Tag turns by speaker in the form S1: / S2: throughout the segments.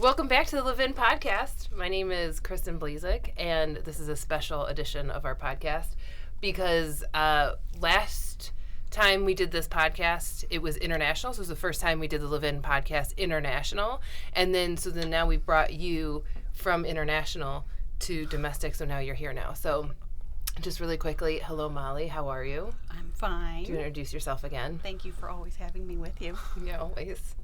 S1: Welcome back to the Levin podcast. My name is Kristen Blazek, and this is a special edition of our podcast because last time we did this podcast, it was international. So it was the first time we did the Levin podcast international. And then now we've brought you from international to domestic. So now you're here now. So just really quickly, hello, Molly. How are you?
S2: I'm fine.
S1: Do you introduce yourself again?
S2: Thank you for always having me with you.
S1: Yeah, always.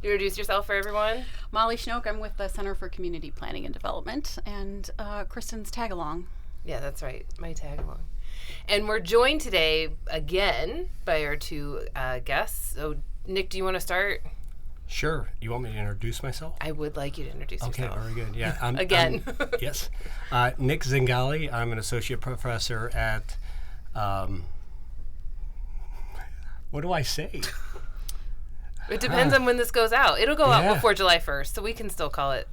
S1: Introduce yourself for everyone.
S2: Molly Schnoke, I'm with the Center for Community Planning and Development, and Kristen's tag-along.
S1: Yeah, that's right, my tag-along. And we're joined today again by our two guests. So, Nick, do you want to start?
S3: Sure. You want me to introduce myself?
S1: I would like you to introduce yourself.
S3: Okay, very good. Yeah.
S1: Again.
S3: Yes. Nick Zingale. I'm an associate professor at, what do I say?
S1: It depends on when this goes out. It'll go out before July 1st, so we can still call it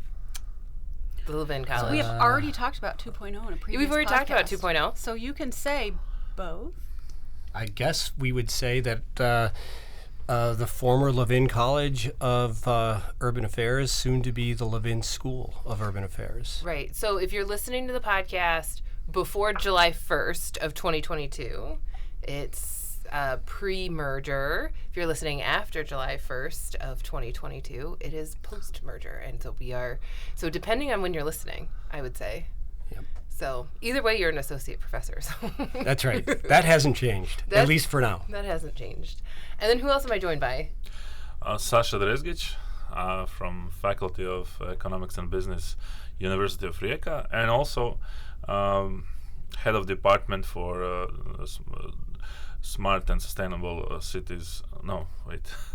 S1: the Levin College.
S2: So we have already talked about 2.0 in a previous
S1: We've already
S2: podcast.
S1: talked about 2.0.
S2: So you can say both.
S3: I guess we would say that the former Levin College of Urban Affairs, soon to be the Levin School of Urban Affairs.
S1: Right. So if you're listening to the podcast before July 1st of 2022, it's pre-merger. If you're listening after July 1st of 2022, it is post-merger. And so depending on when you're listening, I would say.
S3: Yep.
S1: So either way, you're an associate professor. So
S3: That's right. That hasn't changed, at least for now.
S1: That hasn't changed. And then who else am I joined by?
S4: Sasa Drezgic from Faculty of Economics and Business, University of Rijeka, and also head of department for smart and sustainable cities.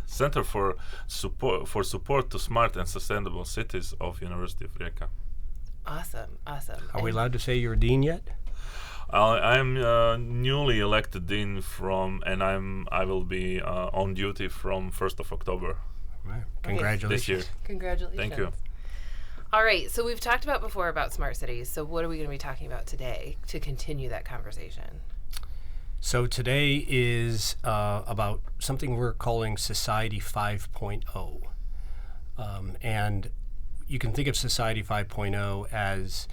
S4: Center for support to smart and sustainable cities of University of Rijeka.
S1: Awesome.
S3: Are we allowed to say you're a dean yet?
S4: I'm newly elected dean I will be on duty from 1st of October.
S3: Right. Congratulations.
S4: This year.
S1: Congratulations.
S4: Thank you.
S1: All right, so we've talked about before about smart cities. So what are we going to be talking about today to continue that conversation?
S3: So today is about something we're calling Society 5.0. And you can think of Society 5.0 as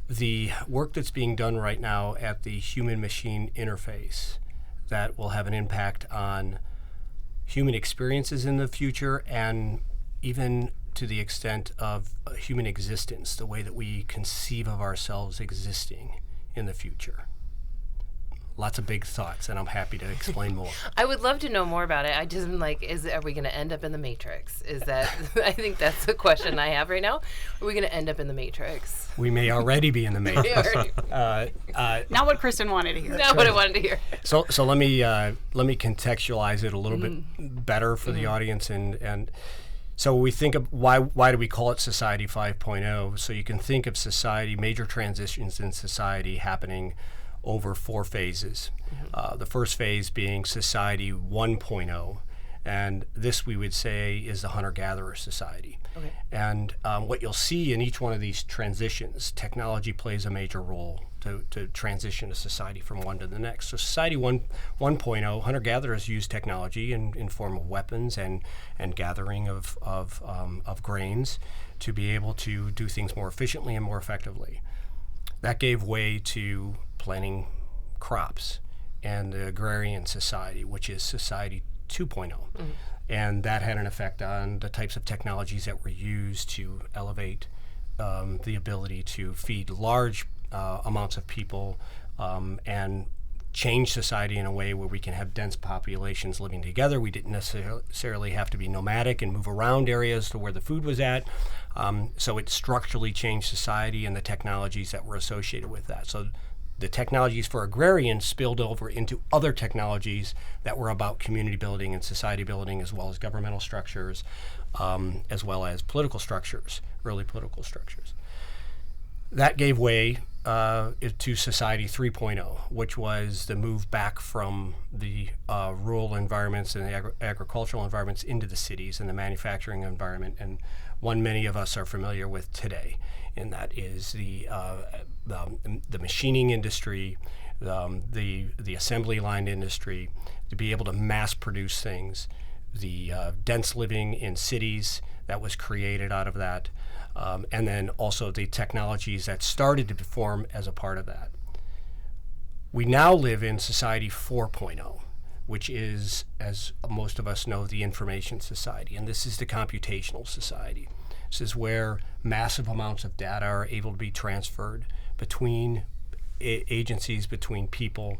S3: the work that's being done right now at the human-machine interface that will have an impact on human experiences in the future and even to the extent of human existence, the way that we conceive of ourselves existing in the future. Lots of big thoughts, and I'm happy to explain more.
S1: I would love to know more about it. I just am like, are we going to end up in the Matrix? Is that, I think that's the question I have right now. Are we going to end up in the Matrix?
S3: We may already be in the Matrix.
S2: Not what Kristen wanted to hear.
S1: Not what I wanted to hear.
S3: So let me contextualize it a little bit better for the audience, and so we think of why do we call it Society 5.0? So you can think of major transitions in society happening over 4 phases. The first phase being Society 1.0, and this we would say is the hunter-gatherer society.
S1: Okay.
S3: And what you'll see in each one of these transitions, technology plays a major role to transition a society from one to the next. So Society 1.0, hunter-gatherers use technology in form of weapons and gathering of grains to be able to do things more efficiently and more effectively. That gave way to planting crops and the agrarian society, which is Society 2.0. And that had an effect on the types of technologies that were used to elevate the ability to feed large amounts of people and change society in a way where we can have dense populations living together. We didn't necessarily have to be nomadic and move around areas to where the food was at. So it structurally changed society and the technologies that were associated with that. So the technologies for agrarians spilled over into other technologies that were about community building and society building, as well as governmental structures, as well as political structures, early political structures. That gave way to Society 3.0, which was the move back from the rural environments and the agricultural environments into the cities and the manufacturing environment, and one many of us are familiar with today, and that is the machining industry, the assembly line industry, to be able to mass produce things dense living in cities that was created out of that, and then also the technologies that started to form as a part of that. We now live in society 4.0, which is, as most of us know, the information society, and this is the computational society. This is where massive amounts of data are able to be transferred between agencies, between people,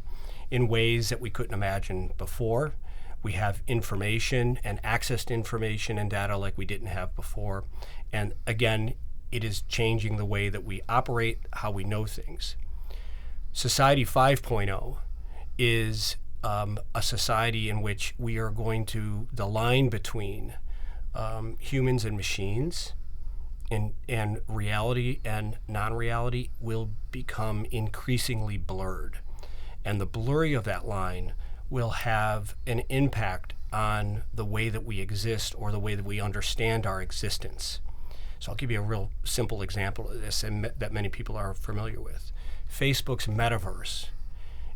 S3: in ways that we couldn't imagine before. We have information and access to information and data like we didn't have before. And again, it is changing the way that we operate, how we know things. Society 5.0 is a society in which we are going to, the line between humans and machines and reality and non-reality will become increasingly blurred. And the blurring of that line will have an impact on the way that we exist or the way that we understand our existence. So I'll give you a real simple example of this and that many people are familiar with. Facebook's metaverse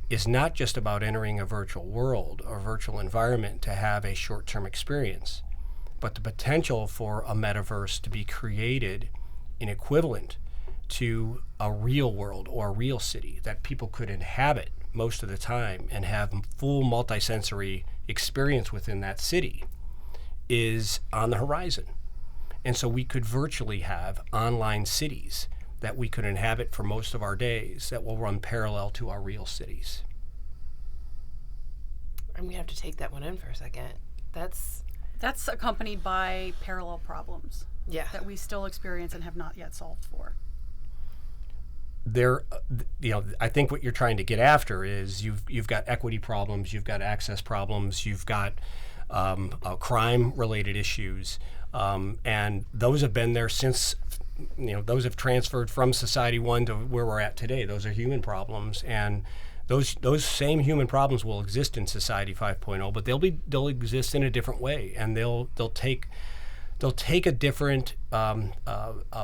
S3: is not just about entering a virtual world or virtual environment to have a short-term experience, but the potential for a metaverse to be created in equivalent to a real world or a real city that people could inhabit most of the time and have full multisensory experience within that city is on the horizon. And so we could virtually have online cities that we could inhabit for most of our days that will run parallel to our real cities.
S1: I'm gonna have to take that one in for a second. That's
S2: accompanied by parallel problems that we still experience and have not yet solved for.
S3: I think what you're trying to get after is you've got equity problems, you've got access problems, you've got crime-related issues, and those have been there since. Those have transferred from Society 1 to where we're at today. Those are human problems, and those same human problems will exist in Society 5.0, but they'll exist in a different way, and they'll take a different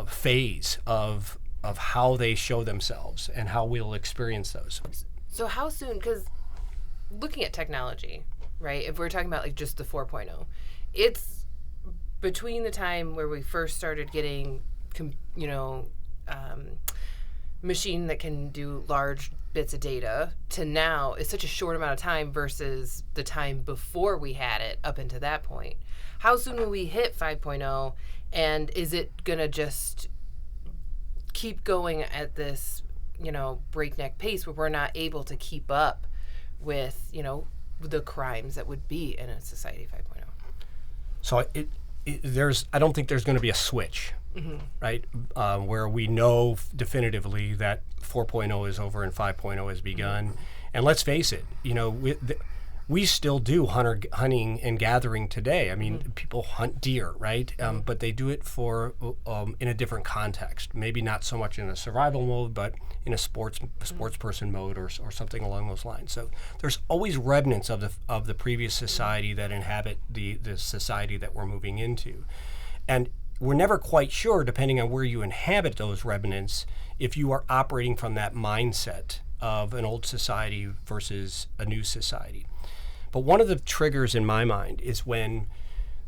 S3: phase of how they show themselves and how we'll experience those.
S1: So how soon, because looking at technology, right, if we're talking about like just the 4.0, it's between the time where we first started getting, machine that can do large bits of data to now is such a short amount of time versus the time before we had it up into that point. How soon will we hit 5.0, and is it going to just keep going at this, breakneck pace where we're not able to keep up with, the crimes that would be in a Society 5.0?
S3: So I don't think there's going to be a switch, right? Where we know definitively that 4.0 is over and 5.0 has begun. And let's face it, we still do hunting and gathering today. I mean, people hunt deer, right? But they do it for in a different context. Maybe not so much in a survival mode, but in a sports person mode or something along those lines. So there's always remnants of the previous society that inhabit the society that we're moving into, and we're never quite sure, depending on where you inhabit those remnants, if you are operating from that mindset of an old society versus a new society. But one of the triggers in my mind is when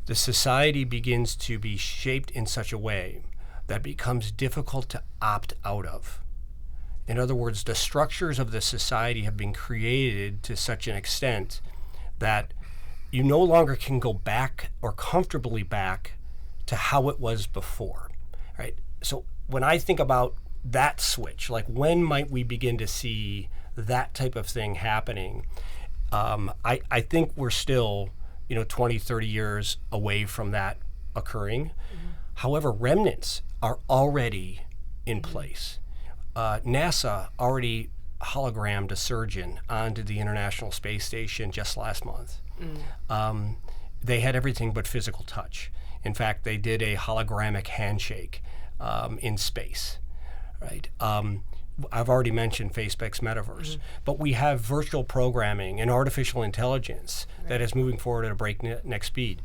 S3: the society begins to be shaped in such a way that it becomes difficult to opt out of. In other words, the structures of the society have been created to such an extent that you no longer can go back or comfortably back to how it was before, right? So when I think about that switch, like when might we begin to see that type of thing happening? I think we're still, 20, 30 years away from that occurring. However, remnants are already in place. NASA already hologrammed a surgeon onto the International Space Station just last month. They had everything but physical touch. In fact, they did a hologramic handshake in space, right? I've already mentioned Facebook's metaverse, but we have virtual programming and artificial intelligence that is moving forward at a breakneck speed.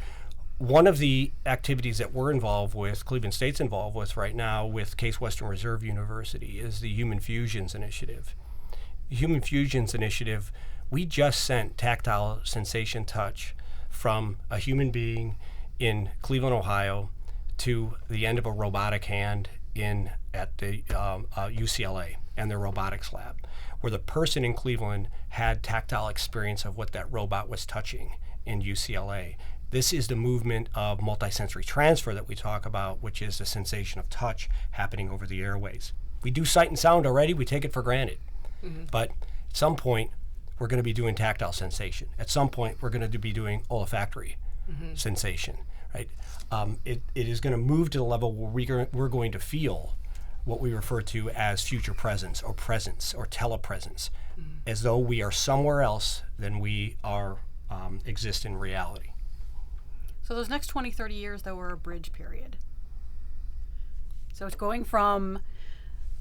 S3: One of the activities that we're involved with, Cleveland State's involved with right now with Case Western Reserve University, is the Human Fusions Initiative. The Human Fusions Initiative, we just sent tactile sensation touch from a human being in Cleveland, Ohio, to the end of a robotic hand at the UCLA and their robotics lab, where the person in Cleveland had tactile experience of what that robot was touching in UCLA. This is the movement of multisensory transfer that we talk about, which is the sensation of touch happening over the airways. We do sight and sound already, we take it for granted. But at some point, we're going to be doing tactile sensation. At some point, we're going to be doing olfactory sensation, right? It is going to move to the level where we're going to feel what we refer to as future presence or telepresence, as though we are somewhere else than we are exist in reality.
S2: So those next 20, 30 years, though, were a bridge period. So it's going from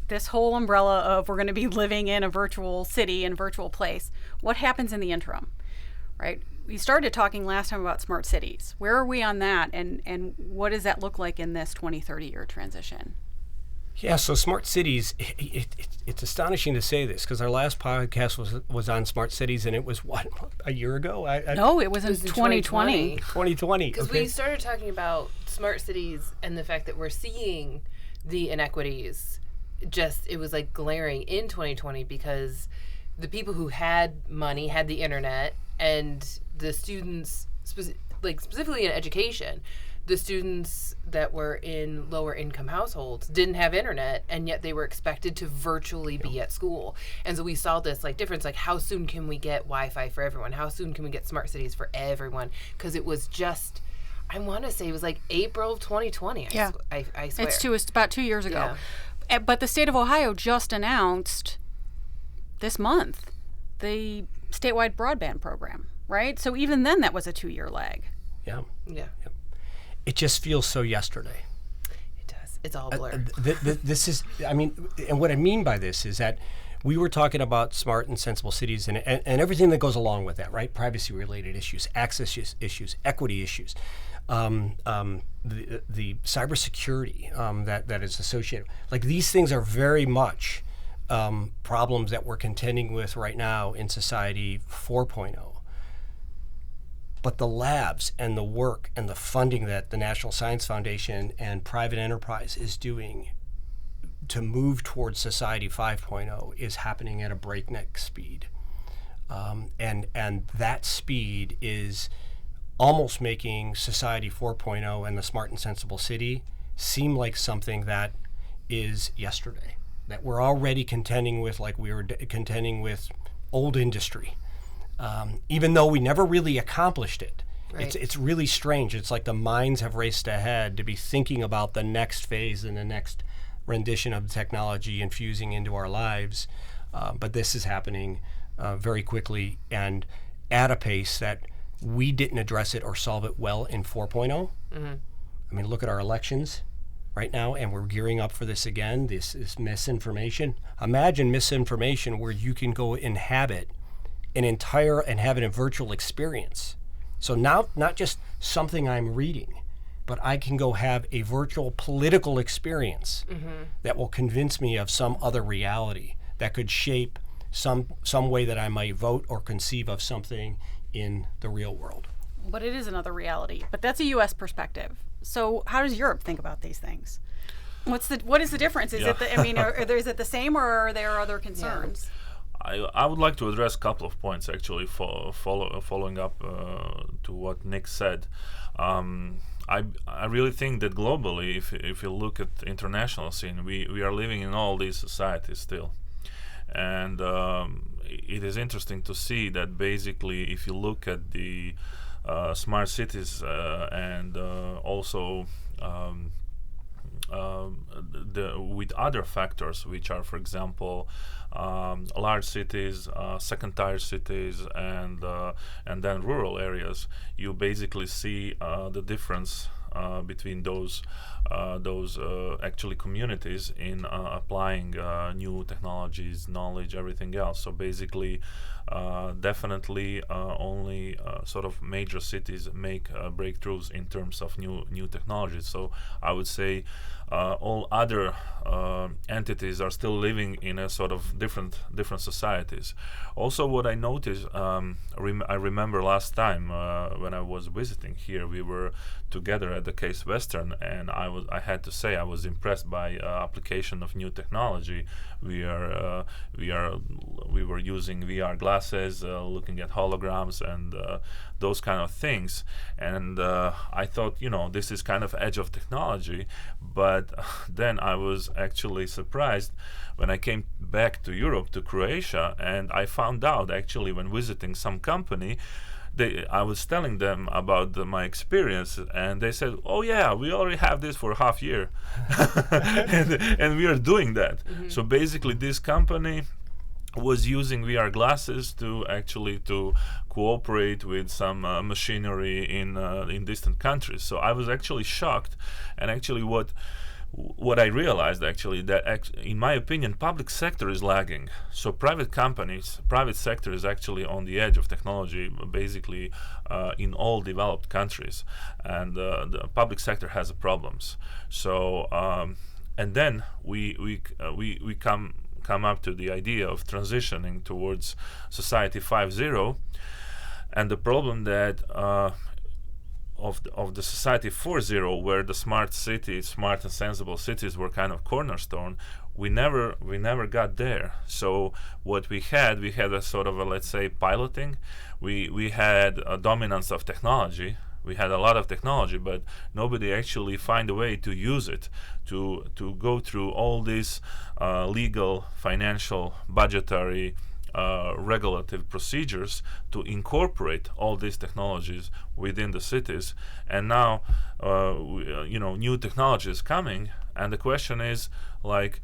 S2: this whole umbrella of we're going to be living in a virtual city and virtual place. What happens in the interim, right? We started talking last time about smart cities. Where are we on that, and what does that look like in this 20, 30-year transition?
S3: Yeah, so smart cities, it's astonishing to say this because our last podcast was on smart cities, and it was, what, a year ago?
S2: No, it was in 2020.
S3: 2020.
S1: Because we started talking about smart cities and the fact that we're seeing the inequities. It was like glaring in 2020 because the people who had money had the internet, and the students, specifically in education, the students that were in lower income households didn't have internet, and yet they were expected to virtually be at school. And so we saw this difference, how soon can we get Wi-Fi for everyone? How soon can we get smart cities for everyone? Because it was just, I want to say it was April of 2020.
S2: Yeah.
S1: I swear.
S2: It's about 2 years ago.
S1: Yeah.
S2: But the state of Ohio just announced this month the statewide broadband program, right? So even then that was a 2-year lag.
S3: Yeah.
S1: Yeah.
S3: It just feels so yesterday.
S1: It does. It's all blurred.
S3: This is, and what I mean by this is that we were talking about smart and sensible cities and everything that goes along with that, right? Privacy-related issues, access issues, equity issues, the cybersecurity that is associated. These things are very much problems that we're contending with right now in Society 4.0. But the labs and the work and the funding that the National Science Foundation and private enterprise is doing to move towards Society 5.0 is happening at a breakneck speed. And that speed is almost making Society 4.0 and the smart and sensible city seem like something that is yesterday, that we're already contending with, like we were contending with old industry. Even though we never really accomplished it.
S1: Right.
S3: It's really strange. It's like the minds have raced ahead to be thinking about the next phase and the next rendition of technology infusing into our lives. But this is happening very quickly and at a pace that we didn't address it or solve it well in 4.0. Mm-hmm. Look at our elections right now, and we're gearing up for this again. This is misinformation. Imagine misinformation where you can go inhabit an entire and have a virtual experience. So now, not just something I'm reading, but I can go have a virtual political experience that will convince me of some other reality that could shape some way that I might vote or conceive of something in the real world.
S2: But it is another reality. But that's a U.S. perspective. So how does Europe think about these things? What is the difference? Is it is it the same, or are there other concerns?
S1: Yeah.
S4: I would like to address a couple of points actually following up to what Nick said. I really think that globally, if you look at the international scene, we are living in all these societies still. And it is interesting to see that basically if you look at the smart cities and also with other factors, which are, for example, large cities, second-tier cities, and then rural areas, you basically see the difference between those actually communities in applying new technologies, knowledge, everything else. So basically, definitely only sort of major cities make breakthroughs in terms of new technologies. So I would say all other entities are still living in a sort of different societies. Also, what I noticed, I remember last time when I was visiting here, we were together at the Case Western, and I had to say I was impressed by application of new technology. We were using VR glasses, looking at holograms and those kind of things. And I thought, this is kind of edge of technology. But then I was actually surprised when I came back to Europe, to Croatia, and I found out actually when visiting some company, I was telling them about my experience, and they said, "Oh yeah, we already have this for half year," and we are doing that. Mm-hmm. So basically, this company was using VR glasses to cooperate with some machinery in distant countries. So I was actually shocked, and actually what I realized actually that in my opinion, public sector is lagging. So private sector is actually on the edge of technology, basically in all developed countries, and the public sector has problems. So and then we come up to the idea of transitioning towards Society 5.0, and the problem that of the Society 4.0, where the smart and sensible cities were kind of cornerstone, we never got there. So what we had a sort of let's say piloting. We had a dominance of technology. We had a lot of technology, but nobody actually find a way to use it, to go through all these legal, financial, budgetary, regulative procedures to incorporate all these technologies within the cities. And now, new technology is coming, and the question is like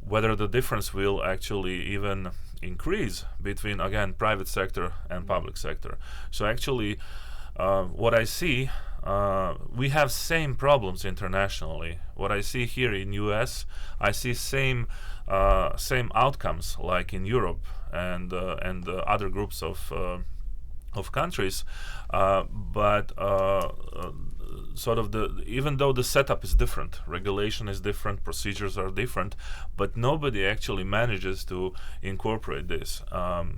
S4: whether the difference will actually even increase between, again, private sector and public sector. So actually, what I see, we have same problems internationally. What I see here in US, I see same outcomes like in Europe and other groups of countries, but sort of even though the setup is different, regulation is different, procedures are different, but nobody actually manages to incorporate this.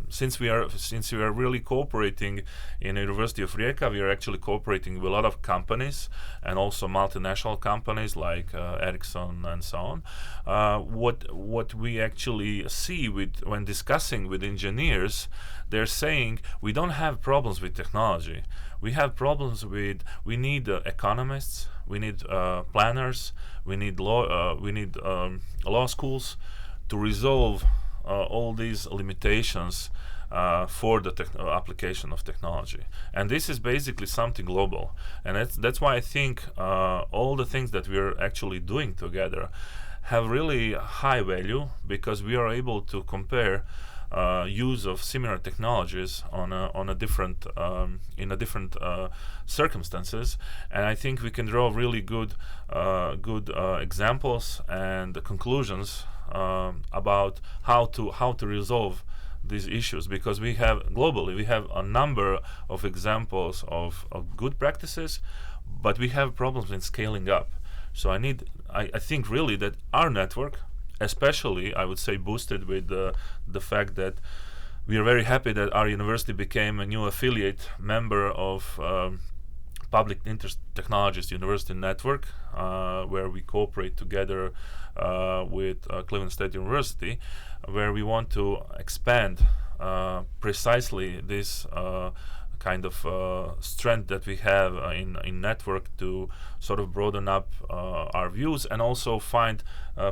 S4: Since we are really cooperating in University of Rijeka, we are actually cooperating with a lot of companies and also multinational companies like Ericsson and so on. What we actually see when discussing with engineers, they're saying we don't have problems with technology. We have problems with, we need economists, we need planners, we need law schools to resolve all these limitations for the application of technology. And this is basically something global. And that's why I think all the things that we're actually doing together have really high value, because we are able to compare use of similar technologies on a different in a different circumstances, and I think we can draw really good examples and conclusions about how to resolve these issues, because we have a number of examples of good practices, but we have problems in scaling up. So I think really that our network, especially, I would say, boosted with the fact that we are very happy that our university became a new affiliate member of Public Interest Technologies University Network, where we cooperate together with Cleveland State University, where we want to expand precisely this kind of strength that we have in network to sort of broaden up our views and also find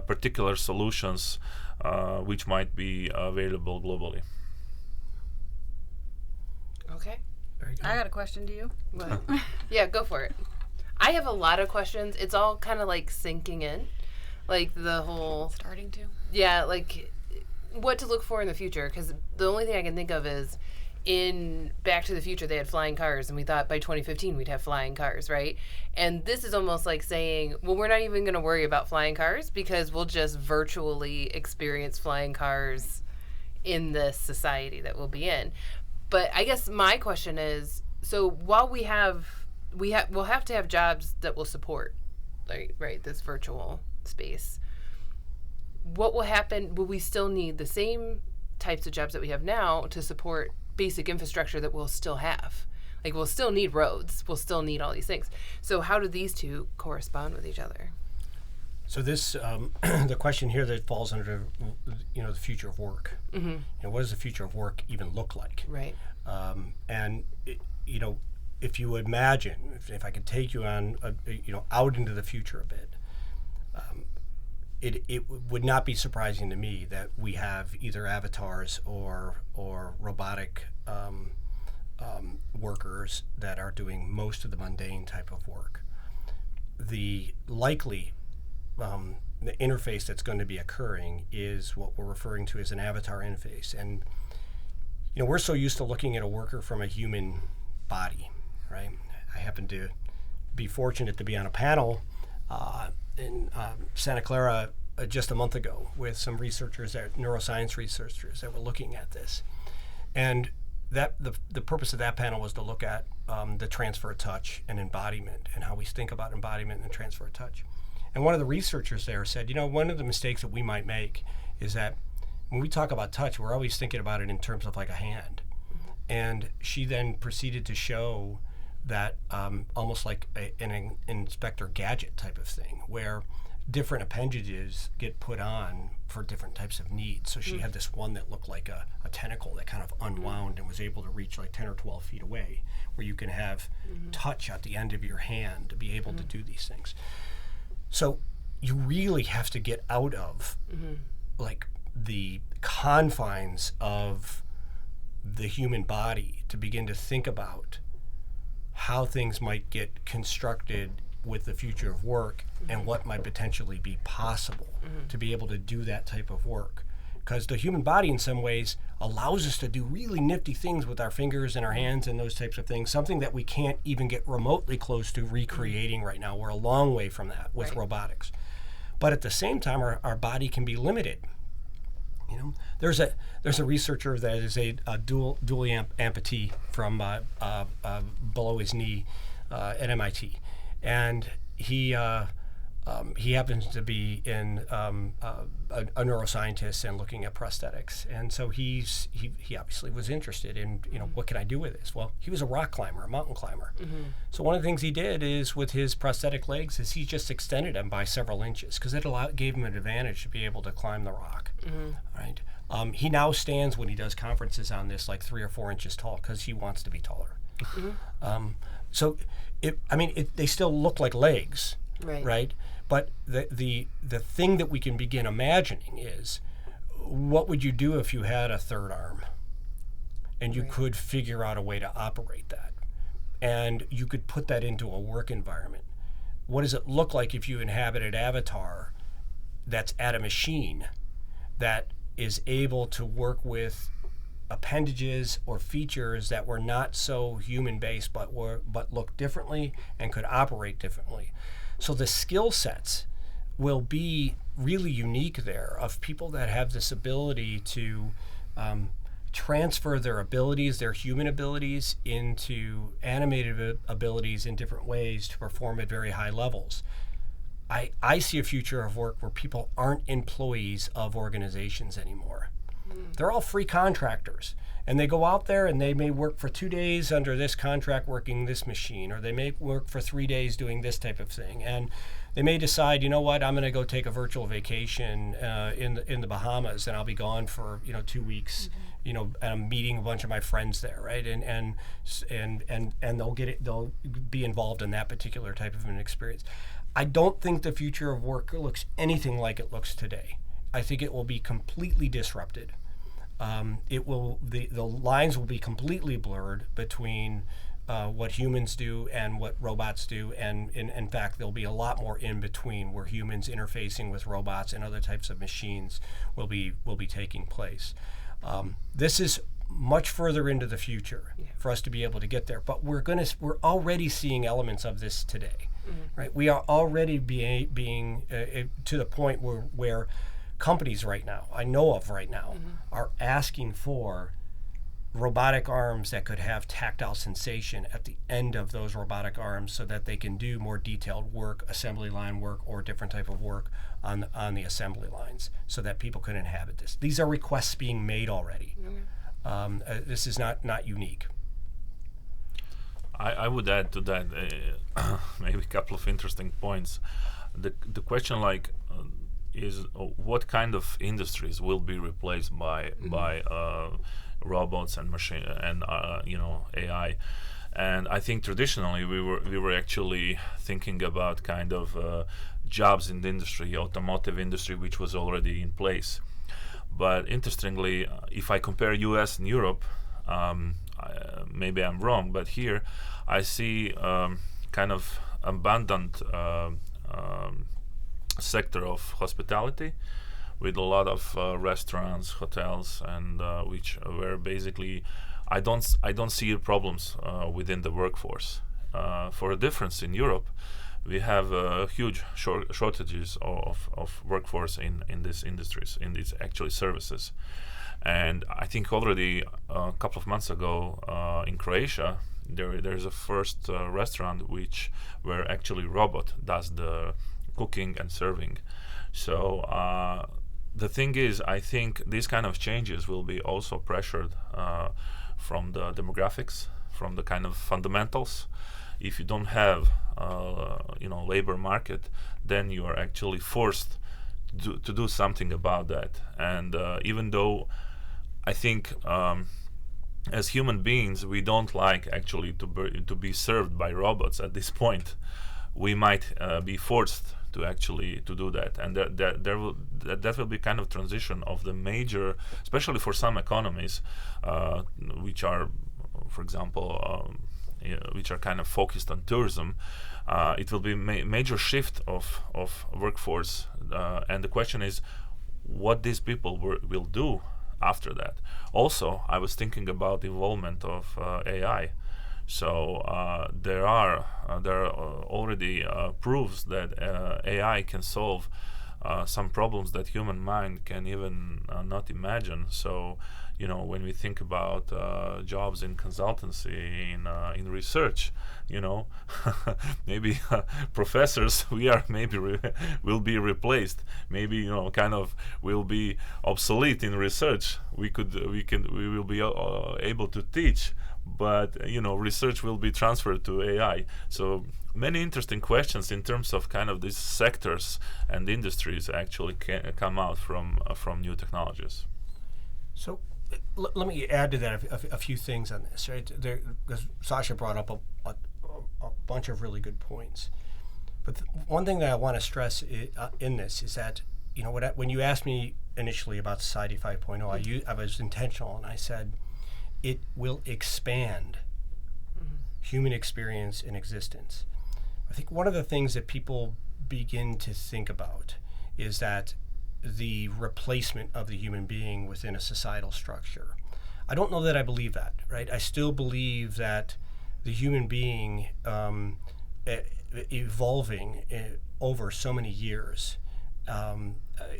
S4: particular solutions which might be available globally.
S1: Okay.
S3: Very good.
S2: I got a question to you.
S1: What? Yeah, go for it. I have a lot of questions. It's all kind of like sinking in, like the whole
S2: Starting to.
S1: Yeah, like what to look for in the future, because the only thing I can think of is in Back to the Future, they had flying cars, and we thought by 2015 we'd have flying cars, right? And this is almost like saying, well, we're not even going to worry about flying cars because we'll just virtually experience flying cars in this society that we'll be in. But I guess my question is, so while we'll have to have jobs that will support, right, this virtual space. What will happen? Will we still need the same types of jobs that we have now to support basic infrastructure that we'll still have? Like, we'll still need roads, we'll still need all these things. So how do these two correspond with each other?
S3: So this, the question here that falls under, the future of work.
S1: Mm-hmm.
S3: What does the future of work even look like?
S1: Right.
S3: If you imagine, if I could take you on, out into the future a bit, it would not be surprising to me that we have either avatars or robotic workers that are doing most of the mundane type of work. The likely the interface that's going to be occurring is what we're referring to as an avatar interface. And we're so used to looking at a worker from a human body, right? I happen to be fortunate to be on a panel in Santa Clara just a month ago with some researchers, neuroscience researchers, that were looking at this. And that the purpose of that panel was to look at the transfer of touch and embodiment and how we think about embodiment and transfer of touch. And one of the researchers there said, one of the mistakes that we might make is that when we talk about touch, we're always thinking about it in terms of like a hand. And she then proceeded to show that almost like an Inspector Gadget type of thing, where different appendages get put on for different types of needs. So she had this one that looked like a tentacle that kind of unwound and was able to reach like 10 or 12 feet away, where you can have touch at the end of your hand to be able to do these things. So you really have to get out of like the confines of the human body to begin to think about how things might get constructed with the future of work and what might potentially be possible to be able to do that type of work. Because the human body in some ways allows us to do really nifty things with our fingers and our hands and those types of things, something that we can't even get remotely close to recreating right now. We're a long way from that with robotics. But at the same time, our body can be limited. There's a researcher that is a dual amputee from below his knee at MIT, and he happens to be in a neuroscientist and looking at prosthetics, and so he obviously was interested in what can I do with this? Well, he was a rock climber, a mountain climber. So one of the things he did is with his prosthetic legs is he just extended them by several inches because it gave him an advantage to be able to climb the rock. Right. He now stands when he does conferences on this like 3 or 4 inches tall because he wants to be taller. So they still look like legs, right? But the thing that we can begin imagining is, what would you do if you had a third arm and you could figure out a way to operate that, and you could put that into a work environment? What does it look like if you inhabit an avatar that's at a machine that is able to work with appendages or features that were not so human-based but look differently and could operate differently? So the skill sets will be really unique there of people that have this ability to transfer their abilities, their human abilities, into animated abilities in different ways to perform at very high levels. I see a future of work where people aren't employees of organizations anymore. They're all free contractors, and they go out there and they may work for 2 days under this contract working this machine, or they may work for 3 days doing this type of thing, and they may decide, I'm going to go take a virtual vacation in the Bahamas, and I'll be gone for 2 weeks, and I'm meeting a bunch of my friends there, right? And they'll be involved in that particular type of an experience. I don't think the future of work looks anything like it looks today. I think it will be completely disrupted. The lines will be completely blurred between what humans do and what robots do, and in fact there'll be a lot more in between where humans interfacing with robots and other types of machines will be taking place. This is much further into the future for us to be able to get there. But we're already seeing elements of this today, right? We are already being to the point where companies right now, I know of right now, are asking for robotic arms that could have tactile sensation at the end of those robotic arms so that they can do more detailed work, assembly line work, or different type of work on the assembly lines so that people can inhabit this. These are requests being made already. This is not unique.
S4: I would add to that maybe a couple of interesting points. The question is what kind of industries will be replaced by robots and machine and AI. And I think traditionally we were actually thinking about kind of jobs in the industry, automotive industry, which was already in place. But interestingly, if I compare US and Europe, maybe I'm wrong, but here I see kind of abundant sector of hospitality, with a lot of restaurants, hotels, and where basically I don't see problems within the workforce. For a difference in Europe, we have huge shortages of workforce in these industries, in these actually services. And I think already a couple of months ago in Croatia, there's a first restaurant where actually robot does the cooking and serving. So the thing is, I think these kind of changes will be also pressured from the demographics, from the kind of fundamentals. If you don't have labor market, then you are actually forced to do something about that. And even though I think as human beings we don't like actually to be served by robots at this point, we might be forced to do that, and that will be kind of transition of the major, especially for some economies, which are, for example, which are kind of focused on tourism. It will be major shift of workforce, and the question is, what these people will do after that. Also, I was thinking about the involvement of AI. So there are already proofs that AI can solve some problems that human mind can even not imagine. So when we think about jobs in consultancy, in research, maybe professors will be replaced. Maybe kind of will be obsolete in research. We will be able to teach, but research will be transferred to AI. So many interesting questions in terms of kind of these sectors and industries actually can come out from new technologies.
S3: So let me add to that a few things on this, right? Because Sasha brought up a bunch of really good points. But one thing that I want to stress in this is that when you asked me initially about Society 5.0, I was intentional, and I said it will expand human experience and existence. I think one of the things that people begin to think about is that the replacement of the human being within a societal structure. I don't know that I believe that, right? I still believe that the human being evolving over so many years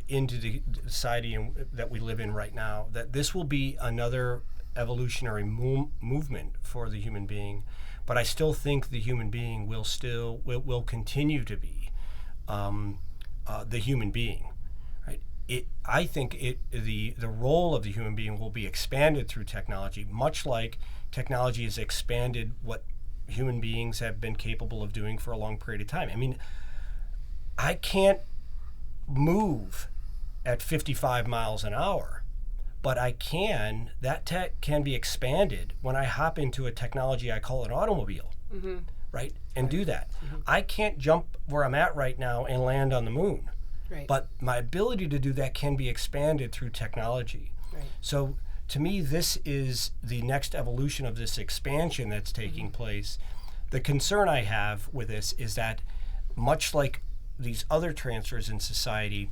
S3: into the society that we live in right now, that this will be another evolutionary movement for the human being. But I still think the human being will continue to be the human being. I think the role of the human being will be expanded through technology, much like technology has expanded what human beings have been capable of doing for a long period of time. I mean, I can't move at 55 miles an hour, but that tech can be expanded when I hop into a technology I call an automobile, right? And do that. I can't jump where I'm at right now and land on the moon. Right. But my ability to do that can be expanded through technology. Right. So to me, this is the next evolution of this expansion that's taking place. The concern I have with this is that much like these other transfers in society,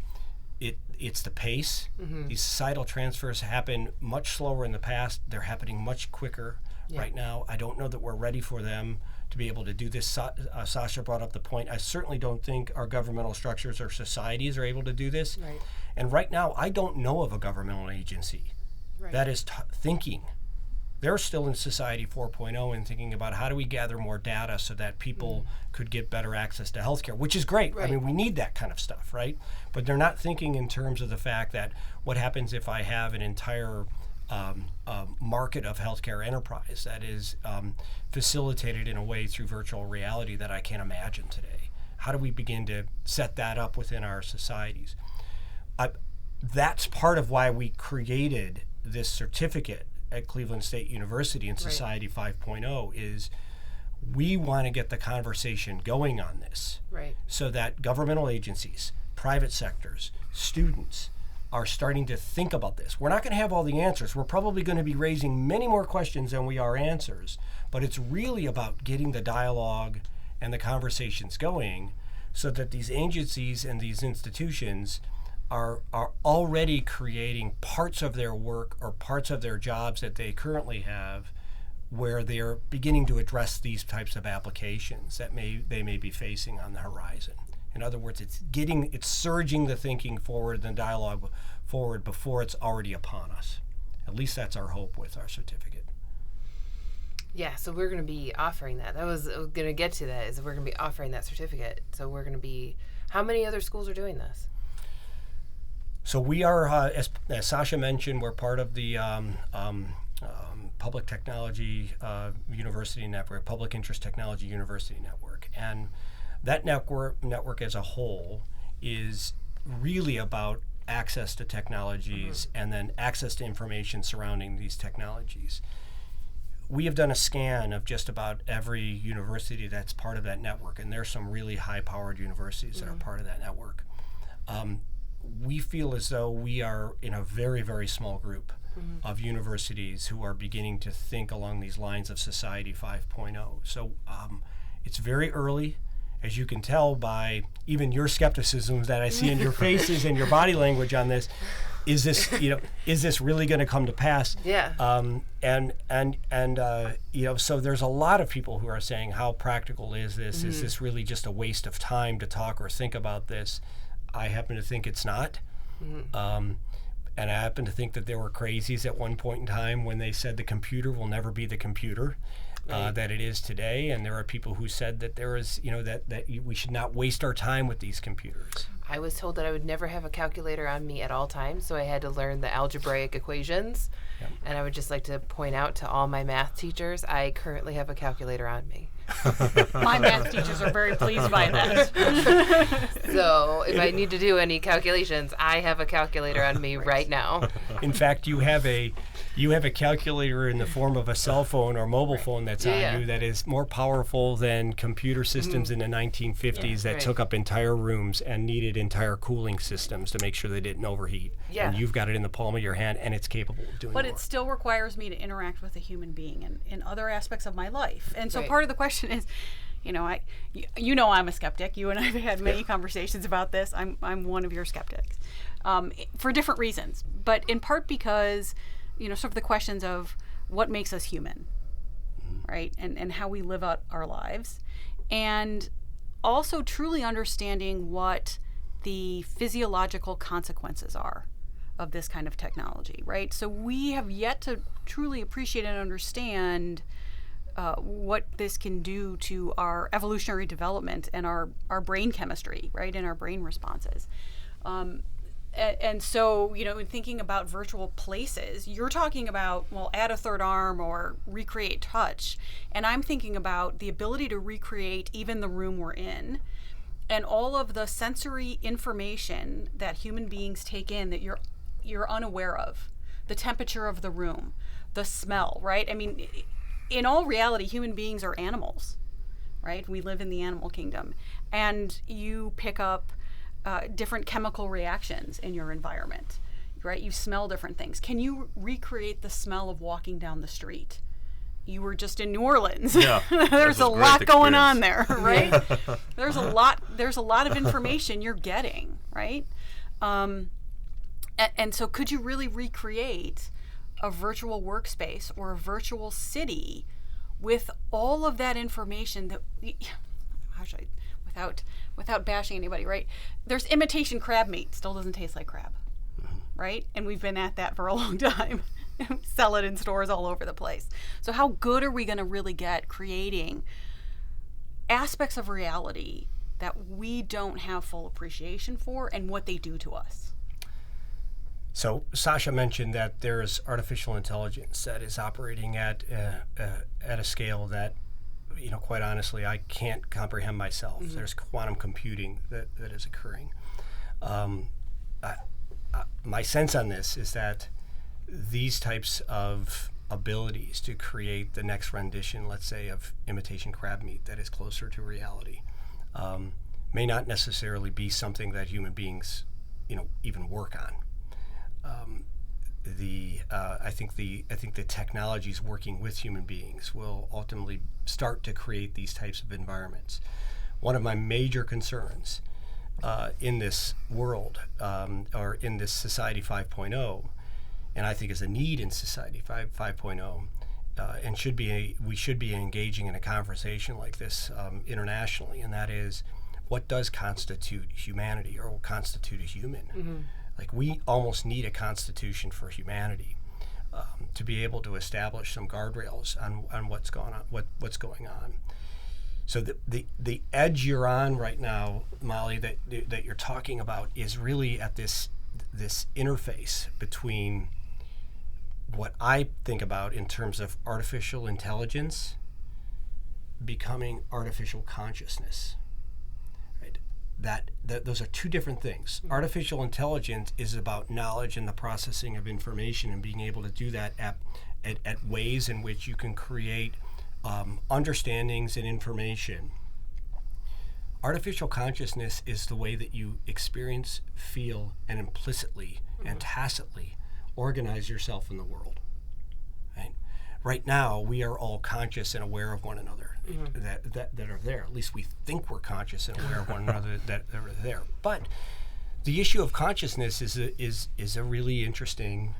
S3: it it's the pace. These societal transfers happen much slower in the past. They're happening much quicker right now. I don't know that we're ready for them to be able to do this. Sasha brought up the point. I certainly don't think our governmental structures or societies are able to do this.
S1: Right.
S3: And right now, I don't know of a governmental agency that is thinking. They're still in Society 4.0 and thinking about how do we gather more data so that people could get better access to healthcare, which is great. I mean, we need that kind of stuff, right? But they're not thinking in terms of the fact that what happens if I have an entire market of healthcare enterprise that is facilitated in a way through virtual reality that I can't imagine today. How do we begin to set that up within our societies? That's part of why we created this certificate at Cleveland State University in Society 5.0 is we want to get the conversation going on this so that governmental agencies, private sectors, students are starting to think about this. We're not going to have all the answers. We're probably going to be raising many more questions than we are answers, but it's really about getting the dialogue and the conversations going so that these agencies and these institutions are already creating parts of their work or parts of their jobs that they currently have where they're beginning to address these types of applications that they may be facing on the horizon. In other words, it's surging the thinking forward and the dialogue forward before it's already upon us. At least that's our hope with our certificate.
S1: Yeah, so we're going to be offering that. I was going to get to that, is we're going to be offering that certificate. So we're going to be, how many other schools are doing this?
S3: So we are, as Sasha mentioned, we're part of the Public Technology University Network, Public Interest Technology University Network. And that network as a whole is really about access to technologies and then access to information surrounding these technologies. We have done a scan of just about every university that's part of that network, and there's some really high-powered universities that are part of that network. We feel as though we are in a very, very small group of universities who are beginning to think along these lines of Society 5.0. So it's very early, as you can tell by even your skepticism that I see in your faces and your body language on this. Is this, is this really going to come to pass?
S1: Yeah.
S3: So there's a lot of people who are saying, how practical is this? Is this really just a waste of time to talk or think about this? I happen to think it's not. And I happen to think that there were crazies at one point in time when they said the computer will never be the computer that it is today. And there are people who said that there is, that we should not waste our time with these computers.
S1: I was told that I would never have a calculator on me at all times, so I had to learn the algebraic equations. Yep. And I would just like to point out to all my math teachers, I currently have a calculator on me.
S2: My math teachers are very pleased by that.
S1: So if I need to do any calculations, I have a calculator on me right now.
S3: In fact, you have a calculator in the form of a cell phone or mobile phone that's on you that is more powerful than computer systems in the 1950s that took up entire rooms and needed entire cooling systems to make sure they didn't overheat. Yeah. And you've got it in the palm of your hand and it's capable of doing
S2: But
S3: more.
S2: It still requires me to interact with a human being in other aspects of my life. And so part of the question is, I'm a skeptic. You and I have had many conversations about this. I'm one of your skeptics for different reasons, but in part because sort of the questions of what makes us human, right? And how we live out our lives. And also truly understanding what the physiological consequences are of this kind of technology, right? So we have yet to truly appreciate and understand what this can do to our evolutionary development and our brain chemistry, right? And our brain responses. And so, in thinking about virtual places, you're talking about, add a third arm or recreate touch. And I'm thinking about the ability to recreate even the room we're in and all of the sensory information that human beings take in that you're unaware of. The temperature of the room, the smell, right? I mean, in all reality, human beings are animals, right? We live in the animal kingdom. And you pick up different chemical reactions in your environment, right? You smell different things. Can you recreate the smell of walking down the street? You were just in New Orleans. Yeah, there's a lot going on there, right? There's a lot of information you're getting, right? And so could you really recreate a virtual workspace or a virtual city with all of that information that, how should I, without bashing anybody, right? There's imitation crab meat, still doesn't taste like crab, right? And we've been at that for a long time. Sell it in stores all over the place. So how good are we going to really get creating aspects of reality that we don't have full appreciation for and what they do to us?
S3: So Sasha mentioned that there is artificial intelligence that is operating at a scale that, quite honestly, I can't comprehend myself. Mm-hmm. There's quantum computing that is occurring. My sense on this is that these types of abilities to create the next rendition, let's say, of imitation crab meat that is closer to reality, may not necessarily be something that human beings, even work on. I think the technologies working with human beings will ultimately start to create these types of environments. One of my major concerns in this world, or in this Society 5.0, and I think is a need in Society 5.0, and we should be engaging in a conversation like this internationally, and that is, what does constitute humanity, or will constitute a human? Mm-hmm. Like, we almost need a constitution for humanity to be able to establish some guardrails on what's going on. So the edge you're on right now, Molly, that you're talking about is really at this interface between what I think about in terms of artificial intelligence becoming artificial consciousness. That those are two different things. Mm-hmm. Artificial intelligence is about knowledge and the processing of information, and being able to do that at ways in which you can create understandings and information. Artificial consciousness is the way that you experience, feel, and implicitly and tacitly organize yourself in the world. Right now, we are all conscious and aware of one another that are there. At least we think we're conscious and aware of one another that are there. But the issue of consciousness is a really interesting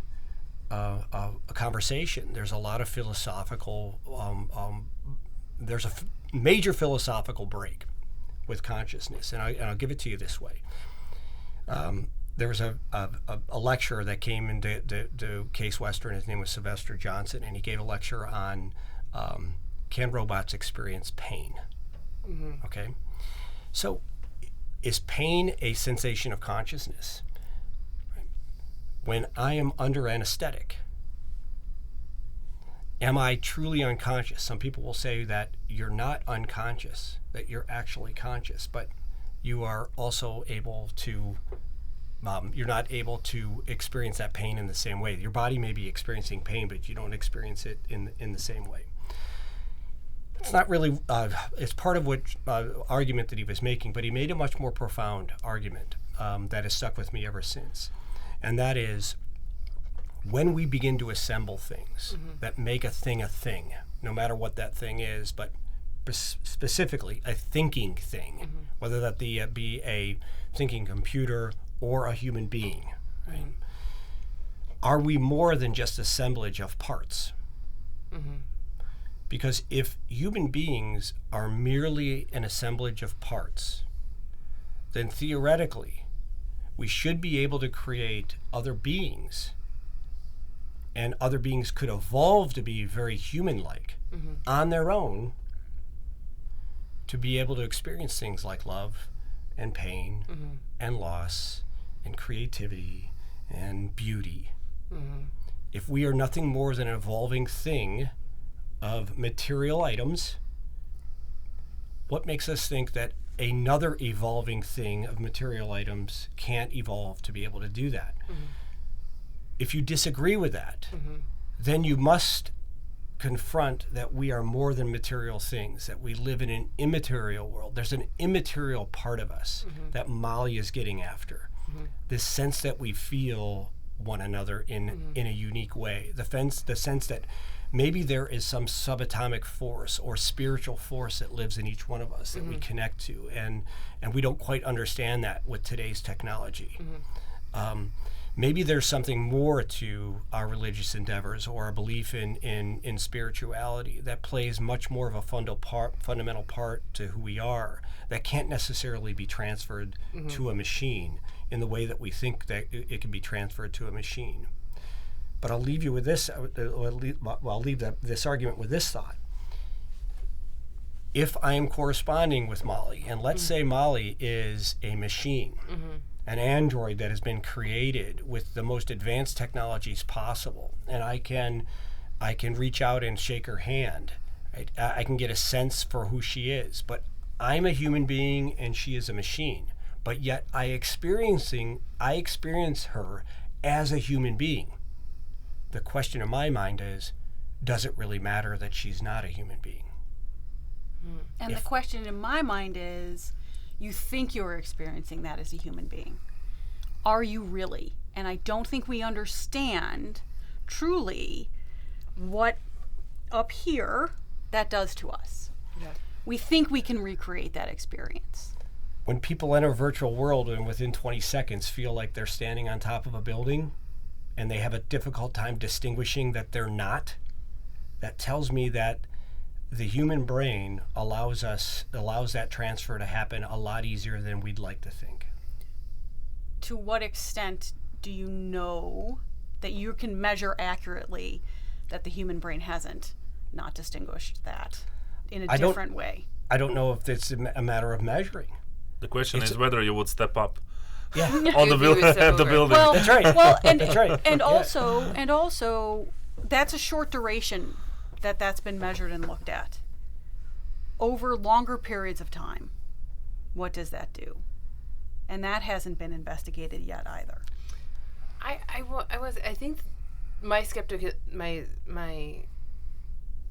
S3: a conversation. There's a lot of philosophical. There's a major philosophical break with consciousness, and I'll give it to you this way. There was a lecturer that came into Case Western. His name was Sylvester Johnson, and he gave a lecture on can robots experience pain? Mm-hmm. Okay, so is pain a sensation of consciousness? Right. When I am under anesthetic, am I truly unconscious? Some people will say that you're not unconscious, that you're actually conscious, but you are also able to you're not able to experience that pain in the same way. Your body may be experiencing pain, but you don't experience it in the same way. It's not really, it's part of what argument that he was making, but he made a much more profound argument that has stuck with me ever since. And that is, when we begin to assemble things that make a thing, no matter what that thing is, but specifically a thinking thing, whether that be a thinking computer or a human being, right? Are we more than just assemblage of parts? Mm-hmm. Because if human beings are merely an assemblage of parts, then theoretically we should be able to create other beings, and other beings could evolve to be very human-like on their own, to be able to experience things like love and pain and loss and creativity and beauty. If we are nothing more than an evolving thing of material items, what makes us think that another evolving thing of material items can't evolve to be able to do that? If you disagree with that, then you must confront that we are more than material things, that we live in an immaterial world. There's an immaterial part of us that Molly is getting after. This sense that we feel one another in a unique way. The sense that maybe there is some subatomic force or spiritual force that lives in each one of us that we connect to, and we don't quite understand that with today's technology. maybe there's something more to our religious endeavors or our belief in spirituality that plays much more of a fundamental part to who we are that can't necessarily be transferred to a machine in the way that we think that it can be transferred to a machine. But I'll leave you with this. I'll leave this argument with this thought. If I am corresponding with Molly, and let's say Molly is a machine, an android that has been created with the most advanced technologies possible, and I can reach out and shake her hand. Right? I can get a sense for who she is, but I'm a human being and she is a machine. But yet I experience her as a human being. The question in my mind is, does it really matter that she's not a human being?
S2: And the question in my mind is, you think you're experiencing that as a human being. Are you really? And I don't think we understand truly what up here that does to us.
S1: Yeah.
S2: We think we can recreate that experience.
S3: When people enter a virtual world and within 20 seconds feel like they're standing on top of a building and they have a difficult time distinguishing that they're not, that tells me that the human brain allows that transfer to happen a lot easier than we'd like to think.
S2: To what extent do you know that you can measure accurately that the human brain hasn't not distinguished that in a different way?
S3: I don't know if it's a matter of measuring.
S4: The question is whether you would step up
S3: Yeah.
S4: on the building.
S2: Well,
S3: That's right.
S2: Well, and
S3: That's right.
S2: and
S3: Yeah.
S2: also, that's a short duration that's been measured and looked at. Over longer periods of time, what does that do? And that hasn't been investigated yet either.
S1: I think my my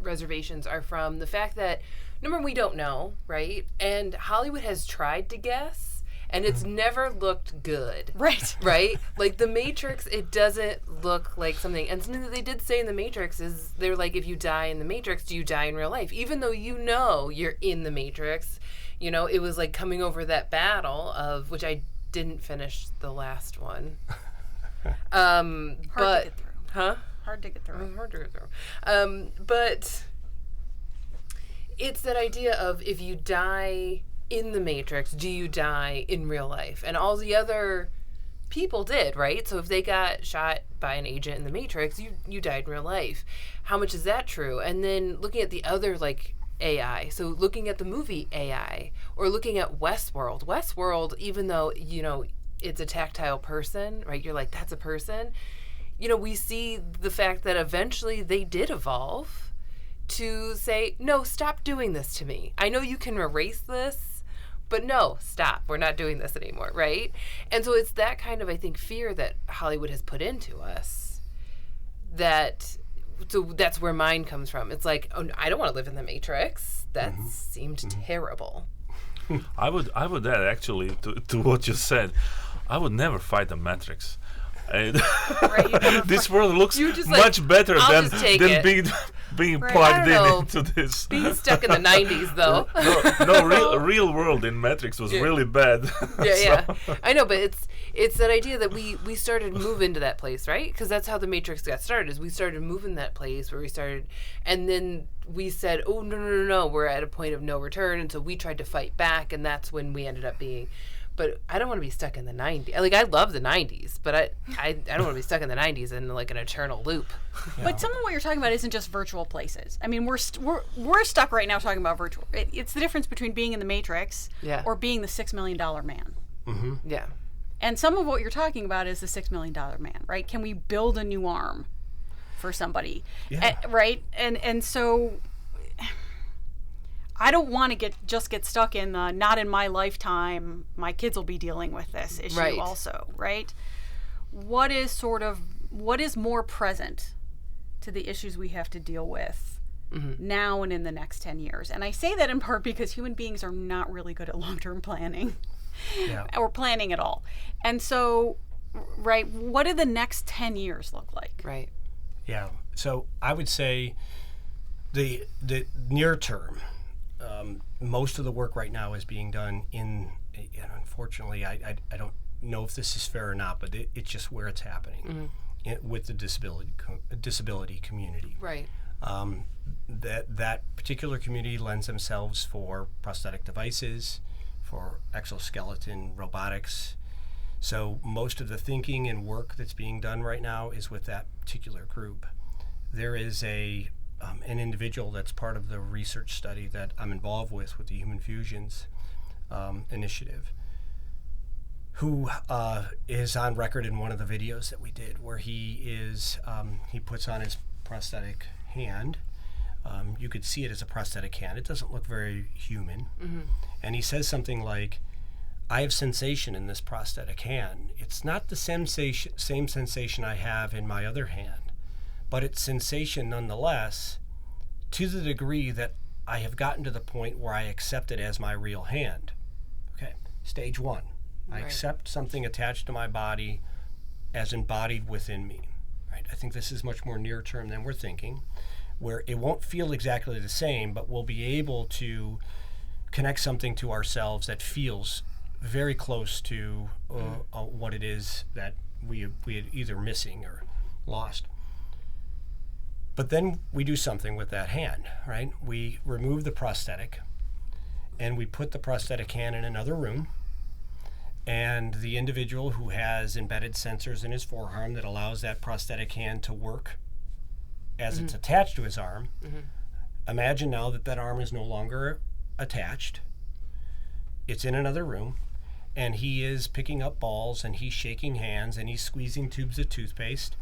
S1: reservations are from the fact that, number one, we don't know, right? And Hollywood has tried to guess, and it's never looked good.
S2: Right.
S1: Right? Like The Matrix, it doesn't look like something. And something that they did say in The Matrix is, they were like, if you die in The Matrix, do you die in real life? Even though you know you're in The Matrix, you know, it was like coming over that battle of, which I didn't finish the last one.
S2: Hard to get through.
S1: Huh?
S2: Hard to get through.
S1: Hard to get through. But it's that idea of, if you die in the Matrix, do you die in real life? And all the other people did, right? So if they got shot by an agent in the Matrix, you died in real life. How much is that true? And then looking at the other, like, AI, so looking at the movie AI, or looking at Westworld, even though, you know, it's a tactile person, right? You're like, that's a person. You know, we see the fact that eventually they did evolve to say, no, stop doing this to me. I know you can erase this, but no, stop. We're not doing this anymore, right? And so it's that kind of, I think, fear that Hollywood has put into us. So that's where mine comes from. It's like, oh, I don't want to live in the Matrix. That seemed terrible.
S4: I would add, actually, to what you said, I would never fight the Matrix. This world looks much better than being plugged into this.
S1: Being stuck in the 90s, though.
S4: no, real world in Matrix was really bad.
S1: Yeah. I know, but it's that idea that we started to move into that place, right? Because that's how the Matrix got started. Is we started moving that place where we started, and then we said, oh, no, we're at a point of no return, and so we tried to fight back, and that's when we ended up being. But I don't want to be stuck in the 90s. Like, I love the 90s, but I don't want to be stuck in the 90s in, like, an eternal loop.
S2: Yeah. But some of what you're talking about isn't just virtual places. I mean, we're stuck right now talking about virtual. It's the difference between being in the Matrix or being the $6 million man.
S3: Mm-hmm.
S1: Yeah.
S2: And some of what you're talking about is the $6 million man, right? Can we build a new arm for somebody?
S3: Yeah.
S2: Right? And so I don't want to get stuck in the not in my lifetime, my kids will be dealing with this issue also, right? What is more present to the issues we have to deal with now and in the next 10 years? And I say that in part because human beings are not really good at long-term planning or planning at all. And so, right, what do the next 10 years look like?
S1: Right.
S3: Yeah. So I would say the near term, most of the work right now is being done in, unfortunately, I don't know if this is fair or not, but it's just where it's happening with the disability community.
S1: Right.
S3: That particular community lends themselves for prosthetic devices, for exoskeleton robotics. So most of the thinking and work that's being done right now is with that particular group. There is an individual that's part of the research study that I'm involved with the Human Fusions initiative, who is on record in one of the videos that we did, where he puts on his prosthetic hand. You could see it as a prosthetic hand. It doesn't look very human. And he says something like, I have sensation in this prosthetic hand. It's not the same sensation I have in my other hand, but it's sensation nonetheless, to the degree that I have gotten to the point where I accept it as my real hand. Okay, stage one. I accept something attached to my body as embodied within me. Right? I think this is much more near term than we're thinking, where it won't feel exactly the same, but we'll be able to connect something to ourselves that feels very close to what it is that we had either missing or lost. But then we do something with that hand, right? We remove the prosthetic, and we put the prosthetic hand in another room, and the individual who has embedded sensors in his forearm that allows that prosthetic hand to work as it's attached to his arm. Imagine now that arm is no longer attached. It's in another room, and he is picking up balls, and he's shaking hands, and he's squeezing tubes of toothpaste,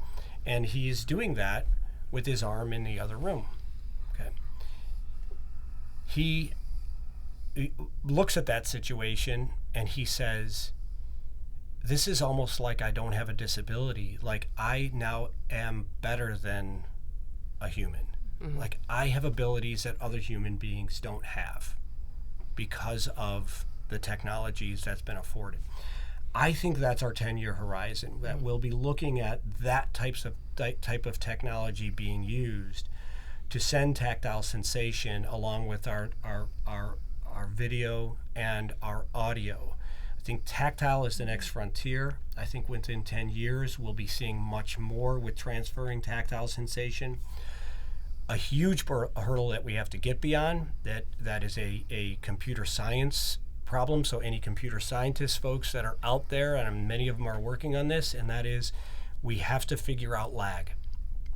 S3: and he is doing that with his arm in the other room. Okay. He looks at that situation and he says, this is almost like I don't have a disability. Like I now am better than a human. Like I have abilities that other human beings don't have because of the technologies that's been afforded. I think that's our 10-year horizon, that we'll be looking at that type of technology being used to send tactile sensation along with our video and our audio. I think tactile is the next frontier. I think within 10 years we'll be seeing much more with transferring tactile sensation. A huge hurdle that we have to get beyond, that is a computer science problem. So any computer scientists folks that are out there, and many of them are working on this, and that is we have to figure out lag.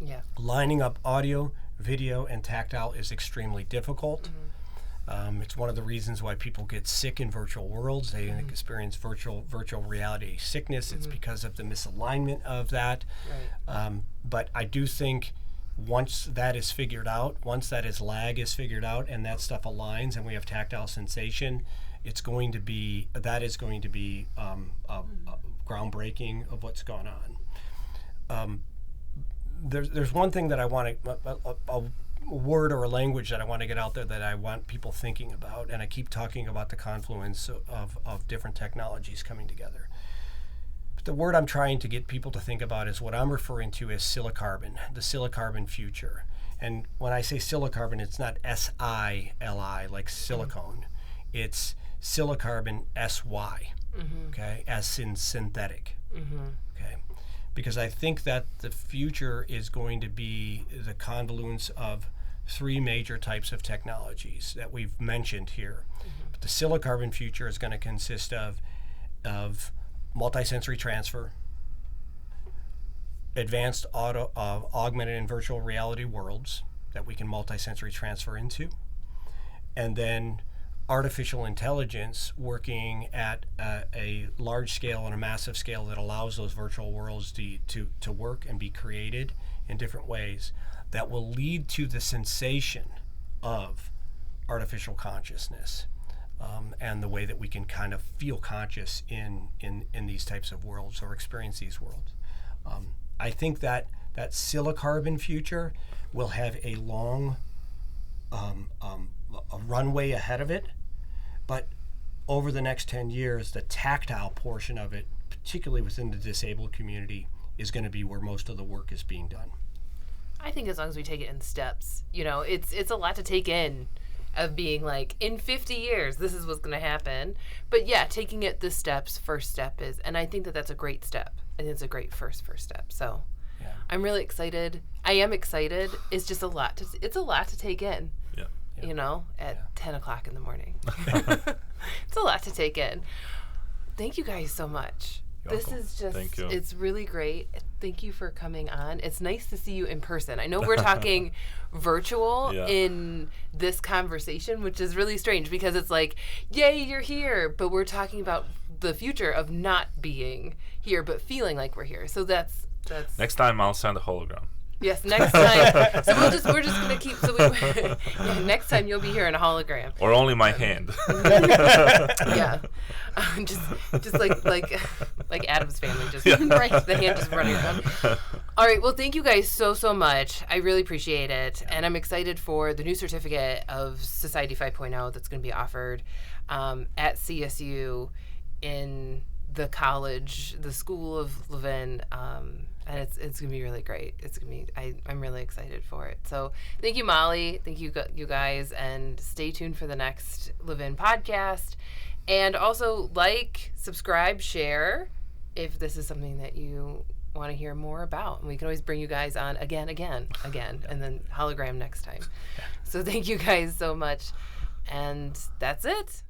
S1: Yeah.
S3: Lining up audio, video, and tactile is extremely difficult. It's one of the reasons why people get sick in virtual worlds. They experience virtual reality sickness. It's because of the misalignment of that.
S1: Right.
S3: But I do think once that is figured out, once that lag is figured out, and that stuff aligns, and we have tactile sensation, that is going to be groundbreaking of what's going on. There's one thing that I want to, a word or a language that I want to get out there that I want people thinking about, and I keep talking about the confluence of different technologies coming together. But the word I'm trying to get people to think about is what I'm referring to as silicarbon, the silicarbon future. And when I say silicarbon, it's not S-I-L-I like silicone. It's silicarbon S-Y, okay, as in synthetic, okay? Because I think that the future is going to be the convoluence of three major types of technologies that we've mentioned here. But the silicarbon future is going to consist of multisensory transfer, advanced augmented and virtual reality worlds that we can multisensory transfer into, and then artificial intelligence working at a large scale and a massive scale that allows those virtual worlds to work and be created in different ways that will lead to the sensation of artificial consciousness, and the way that we can kind of feel conscious in these types of worlds or experience these worlds. I think that silicarbon future will have a long a runway ahead of it, but over the next 10 years, the tactile portion of it, particularly within the disabled community, is going to be where most of the work is being done.
S1: I think as long as we take it in steps, it's a lot to take in, of being like, in 50 years, this is what's going to happen. But yeah, taking it the steps, first step is, and I think that that's a great step. I think it's a great first step. So I'm really excited. I am excited. It's just it's a lot to take in, you know, at 10 o'clock in the morning. It's a lot to take in. Thank you guys so much. This is just, it's really great. Thank you for coming on. It's nice to see you in person. I know we're talking virtual in this conversation, which is really strange because it's like, yay, you're here, but we're talking about the future of not being here, but feeling like we're here. So that's
S4: Next time I'll send a hologram.
S1: Yes, next time. So we're just gonna keep. Next time you'll be here in a hologram.
S4: Or only my hand.
S1: Yeah, just like Adam's family, just right, the hand just running around. All right. Well, thank you guys so much. I really appreciate it, and I'm excited for the new certificate of Society 5.0 that's going to be offered at CSU in the college, the School of Levin. And it's gonna be really great. It's gonna be. I'm really excited for it. So thank you, Molly. Thank you, you guys, and stay tuned for the next Levin podcast. And also subscribe, share, if this is something that you want to hear more about. And we can always bring you guys on again, and then hologram next time. So thank you guys so much, and that's it.